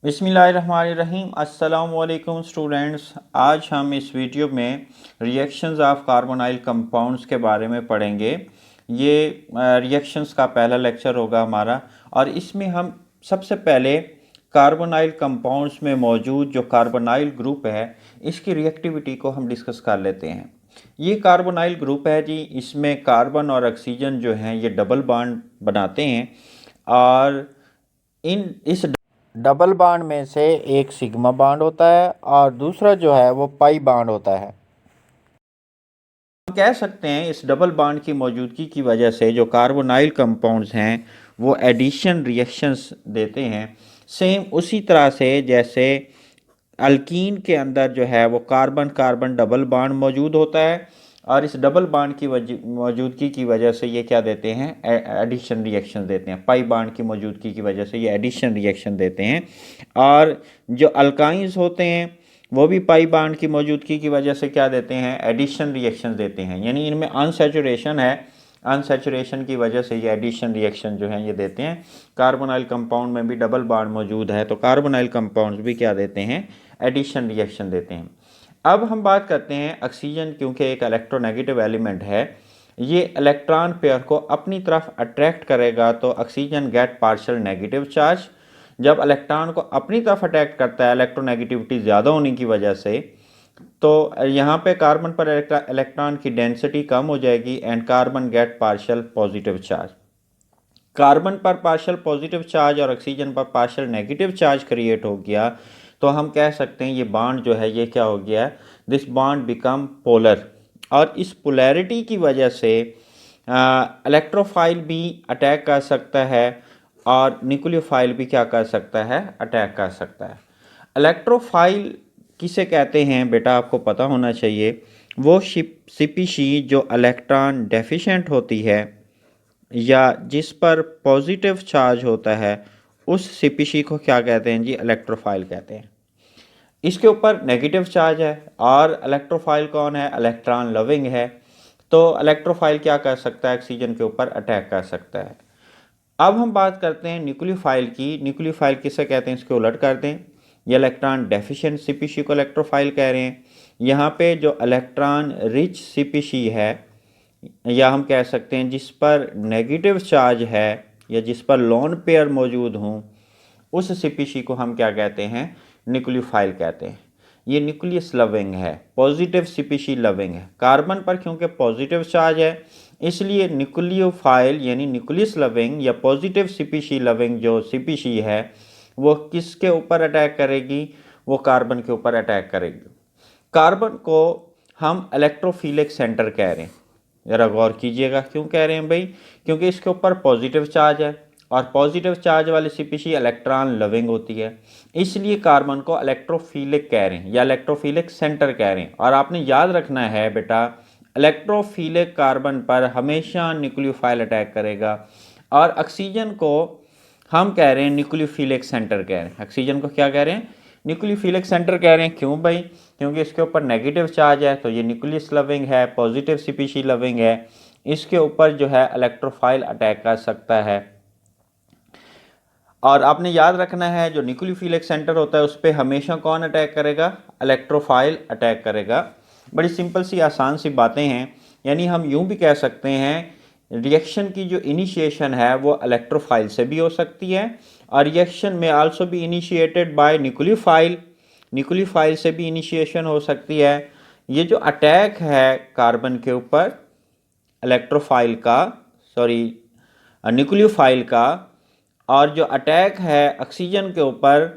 बिस्मिल्लाहिर्रहमानिर्रहीम। अस्सलामुअलैकुम स्टूडेंट्स, आज हम इस वीडियो में रिएक्शंस ऑफ कार्बोनाइल कंपाउंड्स के बारे में पढ़ेंगे। ये रिएक्शंस का पहला लेक्चर होगा हमारा, और इसमें हम सबसे पहले कार्बोनाइल कंपाउंड्स में मौजूद जो कार्बोनाइल ग्रुप है इसकी रिएक्टिविटी को हम डिस्कस कर लेते हैं। ये कार्बोनाइल ग्रुप है जी, इसमें कार्बन और ऑक्सीजन जो हैं ये डबल बॉन्ड बनाते हैं, और इस डबल बॉन्ड में से एक सिग्मा बॉन्ड होता है और दूसरा जो है वो पाई बॉन्ड होता है। हम कह सकते हैं इस डबल बॉन्ड की मौजूदगी की वजह से जो कार्बोनाइल कंपाउंड्स हैं वो एडिशन रिएक्शंस देते हैं। सेम उसी तरह से जैसे अल्कीन के अंदर जो है वो कार्बन कार्बन डबल बॉन्ड मौजूद होता है, और इस डबल बॉन्ड की मौजूदगी की वजह से ये क्या देते हैं, एडिशन रिएक्शन देते हैं। पाई बॉन्ड की मौजूदगी की वजह से ये एडिशन रिएक्शन देते हैं। और जो अल्काइंस होते हैं वो भी पाई बॉन्ड की मौजूदगी की वजह से क्या देते हैं, एडिशन रिएक्शन देते हैं। यानी इनमें अनसैचुरेशन है, अनसैचुरेशन की वजह से ये एडिशन रिएक्शन जो है ये देते हैं। कार्बोनाइल कंपाउंड में भी डबल बॉन्ड मौजूद है तो कार्बोनाइल कंपाउंड्स भी क्या देते हैं, एडिशन रिएक्शन देते हैं। अब हम बात करते हैं ऑक्सीजन, क्योंकि एक इलेक्ट्रोनेगेटिव एलिमेंट है, ये इलेक्ट्रॉन पेयर को अपनी तरफ अट्रैक्ट करेगा तो oxygen get partial negative charge. जब इलेक्ट्रॉन को अपनी तरफ अट्रैक्ट करता है इलेक्ट्रोनेगेटिविटी ज़्यादा होने की वजह से, तो यहाँ पे कार्बन पर इलेक्ट्रॉन की डेंसिटी कम हो जाएगी and carbon get partial positive charge. Carbon पर पार्शियल पॉजिटिव चार्ज और ऑक्सीजन पर पार्शियल नेगेटिव चार्ज क्रिएट हो गया, तो हम कह सकते हैं ये बॉन्ड जो है ये क्या हो गया, दिस बॉन्ड बिकम पोलर। और इस पोलैरिटी की वजह से इलेक्ट्रोफाइल भी अटैक कर सकता है और न्यूक्लियोफाइल भी क्या कर सकता है, अटैक कर सकता है। इलेक्ट्रोफाइल किसे कहते हैं बेटा, आपको पता होना चाहिए। वो स्पीशीज जो इलेक्ट्रॉन डेफिशिएंट होती है या जिस पर पॉजिटिव चार्ज होता है उस स्पीशीज को क्या कहते हैं जी, इलेक्ट्रोफाइल कहते हैं। इसके ऊपर नेगेटिव चार्ज है, और इलेक्ट्रोफाइल कौन है, इलेक्ट्रॉन लविंग है, तो इलेक्ट्रोफाइल क्या कर सकता है, ऑक्सीजन के ऊपर अटैक कर सकता है। अब हम बात करते हैं न्यूक्लियोफाइल की। न्यूक्लियोफाइल किसे कहते हैं, इसको उलट कर दें, ये इलेक्ट्रॉन डेफिशिएंट स्पीशी को इलेक्ट्रोफाइल कह रहे हैं। यहाँ पे जो इलेक्ट्रॉन रिच स्पीशी है, या हम कह सकते हैं जिस पर नेगेटिव चार्ज है या जिस पर लोन पेयर मौजूद हों, उस स्पीशी को हम क्या कहते हैं, न्यूक्लियोफाइल कहते हैं। ये न्यूक्लियस लविंग है, पॉजिटिव स्पीशी लविंग है। कार्बन पर क्योंकि पॉजिटिव चार्ज है इसलिए न्यूक्लियोफाइल यानी न्यूक्लियस लविंग या पॉजिटिव स्पीशी लविंग जो स्पीशी है वो किसके ऊपर अटैक करेगी, वो कार्बन के ऊपर अटैक करेगी। कार्बन को हम इलेक्ट्रोफिलिक सेंटर कह रहे हैं। ज़रा गौर कीजिएगा, क्यों कह रहे हैं भाई, क्योंकि इसके ऊपर पॉजिटिव चार्ज है और पॉजिटिव चार्ज वाली स्पीशी इलेक्ट्रॉन लविंग होती है, इसलिए कार्बन को इलेक्ट्रोफिलिक कह रहे हैं या इलेक्ट्रोफिलिक सेंटर कह रहे हैं। और आपने याद रखना है बेटा, इलेक्ट्रोफिलिक कार्बन पर हमेशा न्यूक्लियोफाइल अटैक करेगा, और ऑक्सीजन को हम कह रहे हैं न्यूक्लियोफिलिक सेंटर कह रहे हैं। ऑक्सीजन को क्या कह रहे हैं, न्यूक्लियोफिलिक सेंटर कह रहे हैं। क्यों भाई, क्योंकि इसके ऊपर नेगेटिव चार्ज है तो ये न्यूक्लियस लविंग है, पॉजिटिव स्पीशी लविंग है, इसके ऊपर जो है इलेक्ट्रोफाइल अटैक कर सकता है। और आपने याद रखना है जो न्यूक्लियोफिलिक सेंटर होता है उस पर हमेशा कौन अटैक करेगा, इलेक्ट्रोफाइल अटैक करेगा। बड़ी सिंपल सी आसान सी बातें हैं। यानी हम यूं भी कह सकते हैं रिएक्शन की जो इनिशिएशन है वो इलेक्ट्रोफाइल से भी हो सकती है, और रिएक्शन में आल्सो भी इनिशिएटेड बाय न्यूक्लियोफाइल, न्यूक्लियोफाइल से भी इनिशिएशन हो सकती है। ये जो अटैक है कार्बन के ऊपर इलेक्ट्रोफाइल का, सॉरी न्यूक्लियोफाइल का, और जो अटैक है ऑक्सीजन के ऊपर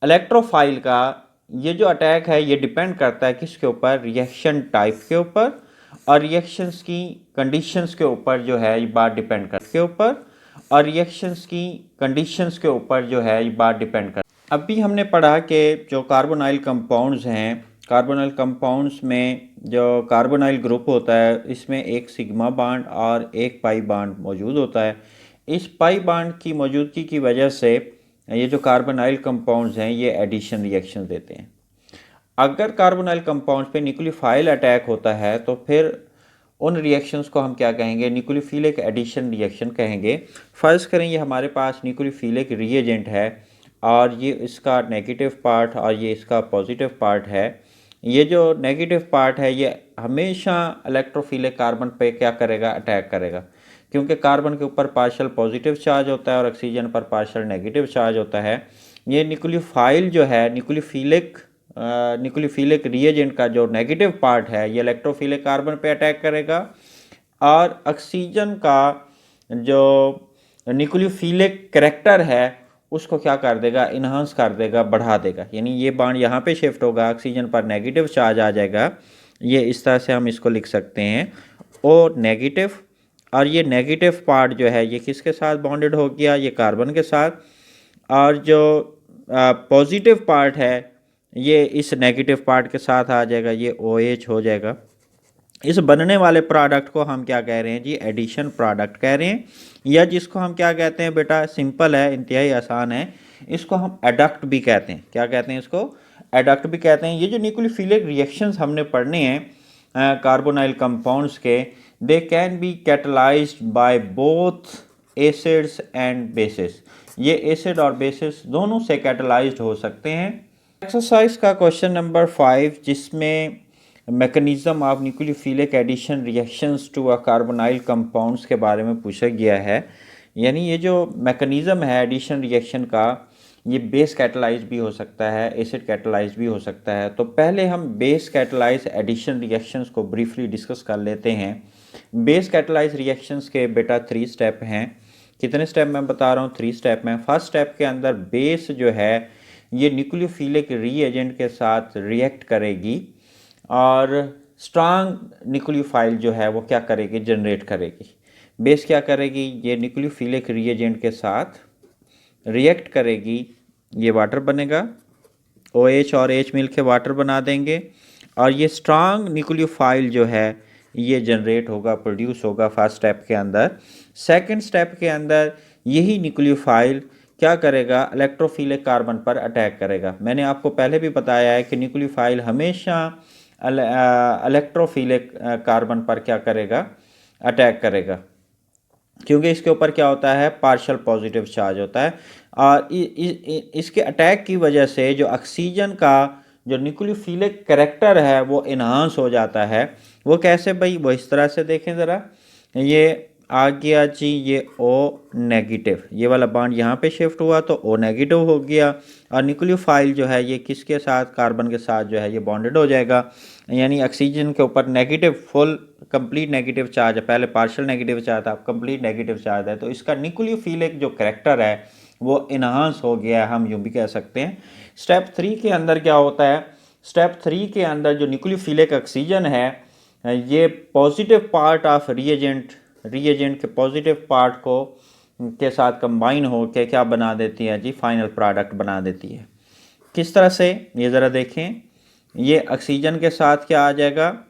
इलेक्ट्रोफाइल का, ये जो अटैक है ये डिपेंड करता है किसके ऊपर, रिएक्शन टाइप के ऊपर और रिएक्शंस की कंडीशंस के ऊपर जो है ये बात डिपेंड करती के ऊपर, और रिएक्शंस की कंडीशंस के ऊपर जो है ये बात डिपेंड कर। अभी हमने पढ़ा कि जो कार्बोनाइल कंपाउंड्स हैं, कार्बोनाइल कंपाउंड्स में जो कार्बोनाइल ग्रुप होता है इसमें एक सिग्मा बॉन्ड और एक पाई बॉन्ड मौजूद होता है। इस पाई बॉन्ड की मौजूदगी की वजह से ये जो कार्बोनाइल कंपाउंड्स हैं ये एडिशन रिएक्शन देते हैं। अगर कार्बोनाइल कंपाउंड्स पे न्यूक्लियोफाइल अटैक होता है तो फिर उन रिएक्शंस को हम क्या कहेंगे, न्यूक्लियोफिलिक एडिशन रिएक्शन कहेंगे। फ़र्ज़ करें ये हमारे पास न्यूक्लियोफिलिक रिएजेंट है और ये इसका नेगेटिव पार्ट और ये इसका पॉजिटिव पार्ट है। ये जो नेगेटिव पार्ट है ये हमेशा इलेक्ट्रोफिलिक कार्बन पे क्या करेगा, अटैक करेगा, क्योंकि कार्बन के ऊपर पार्शियल पॉजिटिव चार्ज होता है और ऑक्सीजन पर पार्शियल नेगेटिव चार्ज होता है। ये न्यूक्लियोफाइल जो है, न्यूक्लियोफिलिक रिएजेंट का जो नेगेटिव पार्ट है ये इलेक्ट्रोफिलिक कार्बन पे अटैक करेगा और ऑक्सीजन का जो न्यूक्लियोफिलिक करैक्टर है उसको क्या कर देगा, इन्हांस कर देगा, बढ़ा देगा। यानी ये बॉन्ड यहाँ पे शिफ्ट होगा, ऑक्सीजन पर नेगेटिव चार्ज आ जाएगा। ये इस तरह से हम इसको लिख सकते हैं ओ नेगेटिव, और ये नेगेटिव पार्ट जो है ये किसके साथ बॉन्डेड हो गया, ये कार्बन के साथ, और जो पॉजिटिव पार्ट है ये इस नेगेटिव पार्ट के साथ आ जाएगा, ये OH हो जाएगा। इस बनने वाले प्रोडक्ट को हम क्या कह रहे हैं जी, एडिशन प्रोडक्ट कह रहे हैं, या जिसको हम क्या कहते हैं बेटा, सिंपल है, इंतहाई आसान है, इसको हम एडक्ट भी कहते हैं। क्या कहते हैं इसको, एडक्ट भी कहते हैं। ये जो न्यूक्लियोफिलिक रिएक्शंस हमने पढ़ने हैं कार्बोनाइल कंपाउंड्स के, they can be catalysed by both acids and bases. ये एसिड और बेसिस दोनों से कैटलाइज्ड हो सकते हैं। एक्सरसाइज का क्वेश्चन नंबर 5, जिसमें mechanism of nucleophilic addition reactions to a carbonyl compounds के बारे में पूछा गया है। यानी ये जो मैकेनिज्म है एडिशन रिएक्शन का, ये बेस कैटलाइज भी हो सकता है, एसिड कैटलाइज भी हो सकता है। तो पहले हम बेस कैटलाइज एडिशन रिएक्शंस को ब्रीफली डिस्कस कर लेते हैं। बेस कैटलाइज रिएक्शंस के बेटा 3 स्टेप हैं। कितने स्टेप मैं बता रहा हूँ, 3 स्टेप में। फर्स्ट स्टेप के अंदर बेस जो है ये न्यूक्लियोफिलिक रीएजेंट के साथ रिएक्ट करेगी और स्ट्रांग न्यूक्लियोफाइल जो है वो क्या करेगी, जनरेट करेगी। बेस क्या करेगी, ये न्यूक्लियोफिलिक रिएजेंट के साथ रिएक्ट करेगी, ये वाटर बनेगा, OH और H मिल के वाटर बना देंगे, और ये स्ट्रांग न्यूक्लियोफाइल जो है ये जनरेट होगा, प्रोड्यूस होगा फर्स्ट स्टेप के अंदर। सेकंड स्टेप के अंदर यही न्यूक्लियोफाइल क्या करेगा, इलेक्ट्रोफिलिक कार्बन पर अटैक करेगा। मैंने आपको पहले भी बताया है कि न्यूक्लियोफाइल हमेशा इलेक्ट्रोफिलिक कार्बन पर क्या करेगा, अटैक करेगा, क्योंकि इसके ऊपर क्या होता है, पार्शियल पॉजिटिव चार्ज होता है। और इसके अटैक की वजह से जो ऑक्सीजन का जो न्यूक्लियोफिलिक करैक्टर है वो इन्हांस हो जाता है। वो कैसे भाई, वो इस तरह से देखें ज़रा, ये आ गया जी ये O नेगेटिव, ये वाला बॉन्ड यहाँ पे शिफ्ट हुआ तो O नेगेटिव हो गया, और न्यूक्लियोफाइल जो है ये किसके साथ, कार्बन के साथ जो है ये बॉन्डेड हो जाएगा। यानी ऑक्सीजन के ऊपर negative, full complete negative charge है, पहले पार्शियल नेगेटिव चार्ज था, कंप्लीट नेगेटिव चार्ज है, तो इसका न्यूक्लियोफिलिक जो करैक्टर है वो इन्हांस हो गया है, हम यूँ भी कह सकते हैं। स्टेप 3 के अंदर क्या होता है, स्टेप 3 के अंदर जो न्यूक्लियोफिलिक ऑक्सीजन है ये पॉजिटिव पार्ट ऑफ रिएजेंट के पॉजिटिव पार्ट को के साथ कंबाइन हो के क्या बना देती है जी, फाइनल प्रोडक्ट बना देती है। किस तरह से, ये ज़रा देखें, ये ऑक्सीजन के साथ क्या आ जाएगा,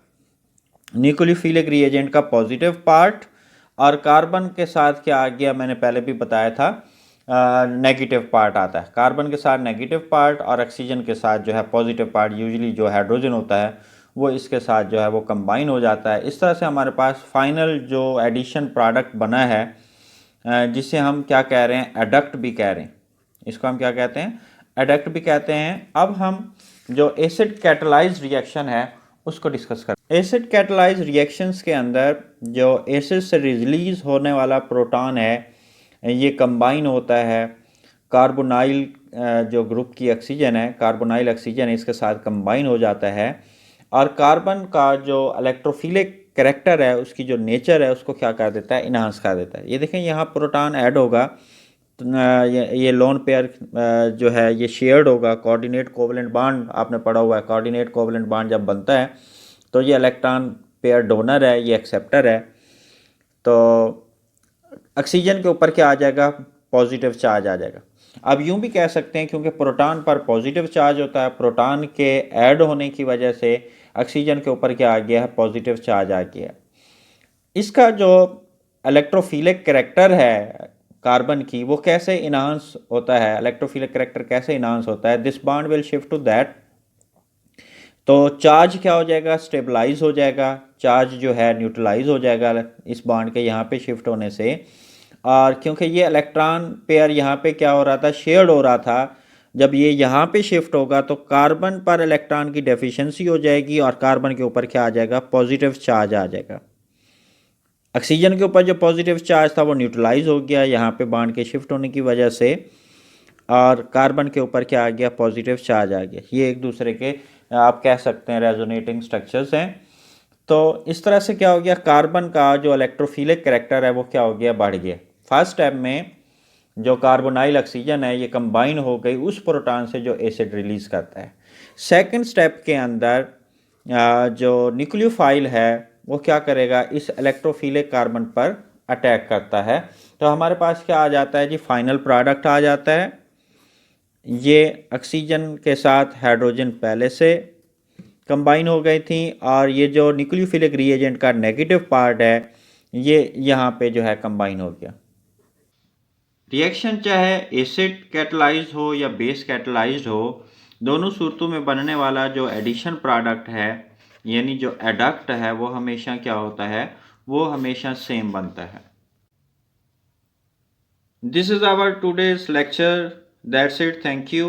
न्यूक्लियोफिलिक रिएजेंट का पॉजिटिव पार्ट, और कार्बन के साथ क्या आ गया, मैंने पहले भी बताया था, नेगेटिव पार्ट आता है। कार्बन के साथ नेगेटिव पार्ट और ऑक्सीजन के साथ जो है पॉजिटिव पार्ट, यूजुअली जो हाइड्रोजन होता है वो इसके साथ जो है वो कंबाइन हो जाता है। इस तरह से हमारे पास फाइनल जो एडिशन प्रोडक्ट बना है जिसे हम क्या कह रहे हैं, एडक्ट भी कह रहे हैं, इसको हम क्या कहते हैं, एडक्ट भी कहते हैं। अब हम जो एसिड कैटलाइज्ड रिएक्शन है उसको डिस्कस करें। एसिड कैटलाइज्ड रिएक्शंस के अंदर जो एसिड से रिलीज होने वाला प्रोटॉन है ये कंबाइन होता है कार्बोनाइल जो ग्रुप की ऑक्सीजन है, कार्बोनाइल ऑक्सीजन इसके साथ कंबाइन हो जाता है, और कार्बन का जो इलेक्ट्रोफिलिक करैक्टर है, उसकी जो नेचर है उसको क्या कर देता है, इन्हांस कर देता है। ये देखें यहाँ प्रोटॉन ऐड होगा तो ये लोन पेयर जो है ये शेयर्ड होगा, कोऑर्डिनेट कोवलेंट बॉन्ड आपने पढ़ा हुआ है, कोऑर्डिनेट कोवलेंट बॉन्ड जब बनता है तो ये इलेक्ट्रॉन पेयर डोनर है, ये एक्सेप्टर है, तो ऑक्सीजन के ऊपर क्या आ जाएगा, पॉजिटिव चार्ज आ जाएगा। अब यूं भी कह सकते हैं क्योंकि प्रोटॉन पर पॉजिटिव चार्ज होता है, प्रोटॉन के ऐड होने की वजह से ऑक्सीजन के ऊपर क्या आ गया है, पॉजिटिव चार्ज आ गया है। इसका जो इलेक्ट्रोफिलिक करैक्टर है कार्बन की वो कैसे इन्हांस होता है, इलेक्ट्रोफिलिक करैक्टर कैसे इन्हांस होता है, this bond will shift to that, तो चार्ज क्या हो जाएगा, स्टेबलाइज हो जाएगा, चार्ज जो है न्यूट्रलाइज हो जाएगा इस बॉन्ड के यहाँ पे शिफ्ट होने से। और क्योंकि ये इलेक्ट्रॉन पेयर यहाँ पे क्या हो रहा था, शेयर्ड हो रहा था, जब ये यहाँ पे शिफ्ट होगा तो कार्बन पर इलेक्ट्रॉन की डेफिशिएंसी हो जाएगी और कार्बन के ऊपर क्या आ जाएगा, पॉजिटिव चार्ज आ जाएगा। ऑक्सीजन के ऊपर जो पॉजिटिव चार्ज था वो न्यूट्रलाइज हो गया यहाँ पे बॉन्ड के शिफ्ट होने की वजह से, और कार्बन के ऊपर क्या आ गया, पॉजिटिव चार्ज आ गया। ये एक दूसरे के आप कह सकते हैं रेजोनेटिंग स्ट्रक्चर्स हैं। तो इस तरह से क्या हो गया, कार्बन का जो इलेक्ट्रोफिलिक कैरेक्टर है वो क्या हो गया, बढ़ गया। फर्स्ट स्टेप में जो कार्बोनाइल ऑक्सीजन है ये कंबाइन हो गई उस प्रोटॉन से जो एसिड रिलीज करता है। सेकंड स्टेप के अंदर जो न्यूक्लियोफाइल है वो क्या करेगा, इस इलेक्ट्रोफिलिक कार्बन पर अटैक करता है। तो हमारे पास क्या आ जाता है जी, फाइनल प्रोडक्ट आ जाता है। ये ऑक्सीजन के साथ हाइड्रोजन पहले से कंबाइन हो गई थी और ये जो न्यूक्लियोफिलिक रिएजेंट का नेगेटिव पार्ट है ये यहाँ पे जो है कंबाइन हो गया। रिएक्शन चाहे एसिड कैटलाइज्ड हो या बेस कैटलाइज्ड हो, दोनों सूरतों में बनने वाला जो एडिशन प्रोडक्ट है यानी जो एडक्ट है वो हमेशा क्या होता है, वो हमेशा सेम बनता है। This is our today's lecture, that's it, thank you.